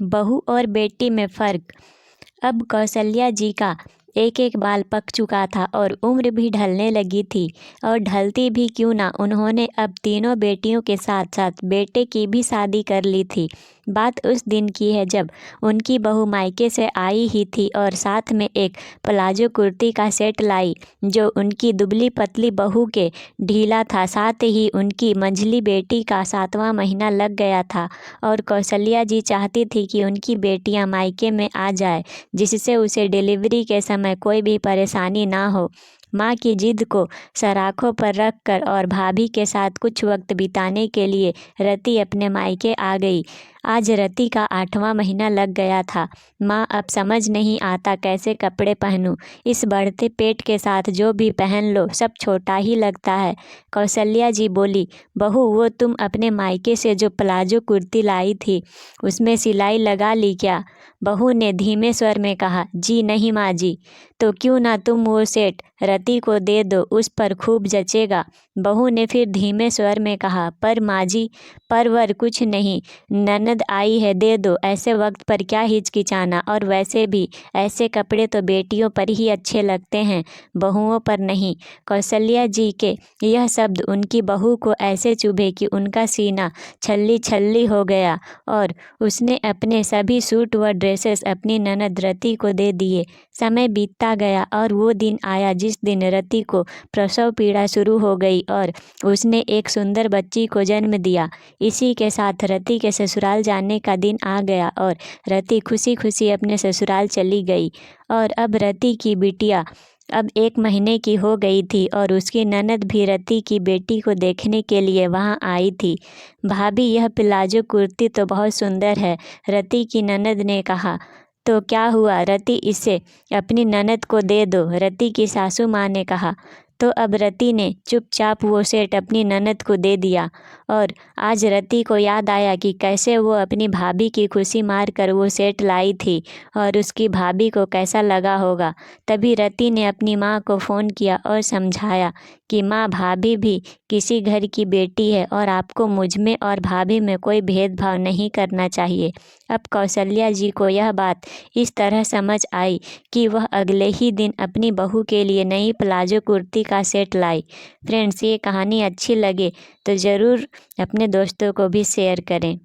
बहू और बेटी में फ़र्क। अब कौशल्या जी का एक एक बाल पक चुका था और उम्र भी ढलने लगी थी, और ढलती भी क्यों ना, उन्होंने अब तीनों बेटियों के साथ साथ बेटे की भी शादी कर ली थी। बात उस दिन की है जब उनकी बहू मायके से आई ही थी और साथ में एक प्लाजो कुर्ती का सेट लाई जो उनकी दुबली पतली बहू के ढीला था। साथ ही उनकी मंझली बेटी का 7वां महीना लग गया था और कौशल्या जी चाहती थी कि उनकी बेटियां मायके में आ जाए, जिससे उसे डिलीवरी के समय कोई भी परेशानी ना हो। माँ की जिद को सराखों पर रखकर और भाभी के साथ कुछ वक्त बिताने के लिए रति अपने मायके आ गई। आज रति का 8वां महीना लग गया था। माँ, अब समझ नहीं आता कैसे कपड़े पहनूं। इस बढ़ते पेट के साथ जो भी पहन लो सब छोटा ही लगता है। कौशल्या जी बोली, बहू, वो तुम अपने मायके से जो प्लाजो कुर्ती लाई थी उसमें सिलाई लगा ली क्या? बहू ने धीमे स्वर में कहा, जी नहीं माँ जी। तो क्यों ना तुम वो सेट रति को दे दो, उस पर खूब जचेगा। बहू ने फिर धीमे स्वर में कहा, पर माँ जी, परवर कुछ नहीं, ननद आई है, दे दो, ऐसे वक्त पर क्या हिचकिचाना, और वैसे भी ऐसे कपड़े तो बेटियों पर ही अच्छे लगते हैं, बहुओं पर नहीं। कौशल्या जी के यह शब्द उनकी बहू को ऐसे चुभे कि उनका सीना छल्ली छल्ली हो गया और उसने अपने सभी सूट व ड्रेसेस अपनी ननद रति को दे दिए। समय बीतता गया और वो दिन आया जिस दिन रति को प्रसव पीड़ा शुरू हो गई और उसने एक सुंदर बच्ची को जन्म दिया। इसी के साथ रति के ससुराल जाने का दिन आ गया और रति खुशी खुशी अपने ससुराल चली गई। और अब रति की बिटिया अब 1 महीने की हो गई थी और उसकी ननद भी रति की बेटी को देखने के लिए वहाँ आई थी। भाभी, यह प्लाजो कुर्ती तो बहुत सुंदर है, रति की ननद ने कहा। तो क्या हुआ रति, इसे अपनी ननद को दे दो, रति की सासू माँ ने कहा। तो अब रति ने चुपचाप वो सेट अपनी ननद को दे दिया और आज रति को याद आया कि कैसे वो अपनी भाभी की खुशी मार कर वो सेट लाई थी और उसकी भाभी को कैसा लगा होगा। तभी रति ने अपनी माँ को फ़ोन किया और समझाया कि माँ, भाभी भी किसी घर की बेटी है और आपको मुझ में और भाभी में कोई भेदभाव नहीं करना चाहिए। अब कौशल्या जी को यह बात इस तरह समझ आई कि वह अगले ही दिन अपनी बहू के लिए नई प्लाजो कुर्ती का सेट लाई। फ्रेंड्स, ये कहानी अच्छी लगे तो ज़रूर अपने दोस्तों को भी शेयर करें।